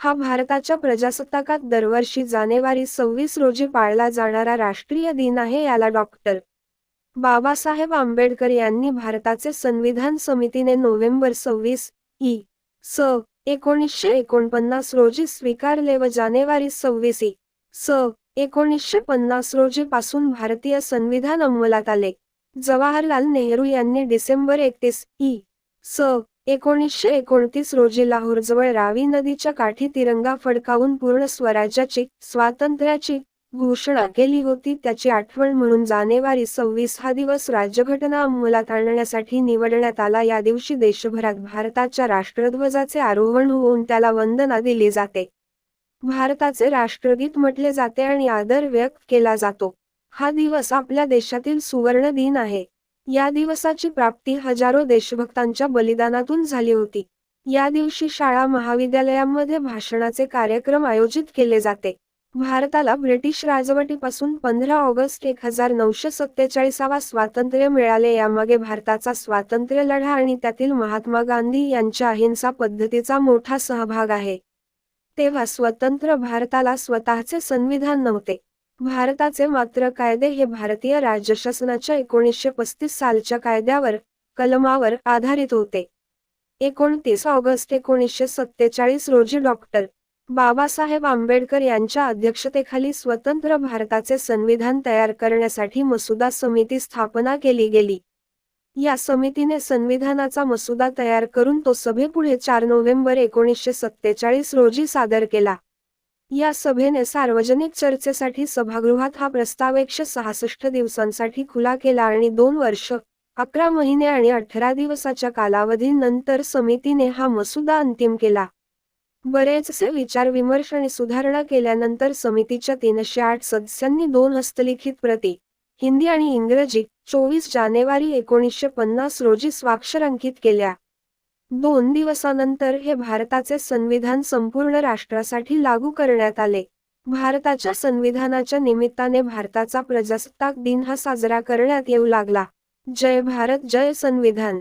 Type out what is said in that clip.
हा भारताच्या प्रजासत्ताकात दरवर्षी जानेवारी 26 रोजी पाळला जाणारा राष्ट्रीय दिन आहे. याला डॉक्टर बाबासाहेब आंबेडकर यांनी भारताचे संविधान समितीने नोव्हेंबर 26, इ. स. 1949 रोजी स्वीकारले व जानेवारी 26, इ. स. 1950 रोजी पासून भारतीय संविधान अंमलात आले. जवाहरलाल नेहरू यांनी डिसेंबर 31, इ. स. 1929 रोजी लाहोरजवळ रावी नदीच्या काठी तिरंगा फडकावून पूर्ण स्वराज्याची, स्वातंत्र्याची घोषणा केली होती. त्याची आठवण म्हणून जानेवारी 26 हा दिवस राज्यघटना अंमलात आणण्यासाठी निवडण्यात आला. या दिवशी देशभरात भारताच्या राष्ट्रध्वजाचे आरोहण होऊन त्याला वंदना दिली जाते. भारताचे राष्ट्रगीत म्हटले जाते आणि आदर व्यक्त केला जातो. हा दिवस आपल्या देशातील सुवर्ण दिन आहे. या दिवसाची प्राप्ती हजारो देशभक्तांच्या बलिदानातून झाली होती. या दिवशी शाळा महाविद्यालयांमध्ये भाषणाचे कार्यक्रम आयोजित केले जाते. भारताला ब्रिटिश राजवटीपासून 15 ऑगस्ट 1947 स्वातंत्र्य मिळाले. यामागे भारताचा स्वातंत्र्य लढा आणि त्यातील महात्मा गांधी यांच्या अहिंसा पद्धतीचा मोठा सहभाग आहे. तेव्हा स्वतंत्र भारताला स्वतःचे संविधान नव्हते. भारताचे मात्र कायदे हे भारतीय राज्यशासनाच्या 1935 सालच्या कायद्यावर, कलमावर आधारित होते. 29 ऑगस्ट 1947 रोजी डॉक्टर बाबासाहेब आंबेडकर यांच्या अध्यक्षतेखाली स्वतंत्र भारताचे संविधान तयार करण्यासाठी मसुदा समिती स्थापना केली गेली. या समितीने संविधानाचा मसुदा तयार करून तो सभेपुढे 4 नोव्हेंबर 1947 रोजी सादर केला. या सभेने सार्वजनिक चर्चेसाठी सभागृहात हा प्रस्ताव 166 दिवसांसाठी खुला केला आणि 2 वर्ष, 11 महिने आणि 18 दिवसाच्या कालावधीनंतर समितीने हा मसुदा अंतिम केला. बरेचसे विचारविमर्श आणि सुधारणा केल्यानंतर समितीच्या 308 सदस्यांनी 2 हस्तलिखित प्रती, हिंदी आणि इंग्रजी, 24 जानेवारी 1950 रोजी स्वाक्षरांकित केल्या. 2 दिवसानंतर हे भारताचे संविधान संपूर्ण राष्ट्रासाठी लागू करण्यात आले. भारताच्या संविधानाच्या निमित्ताने भारताचा प्रजासत्ताक दिन हा साजरा करण्यात येऊ लागला. जय भारत, जय संविधान.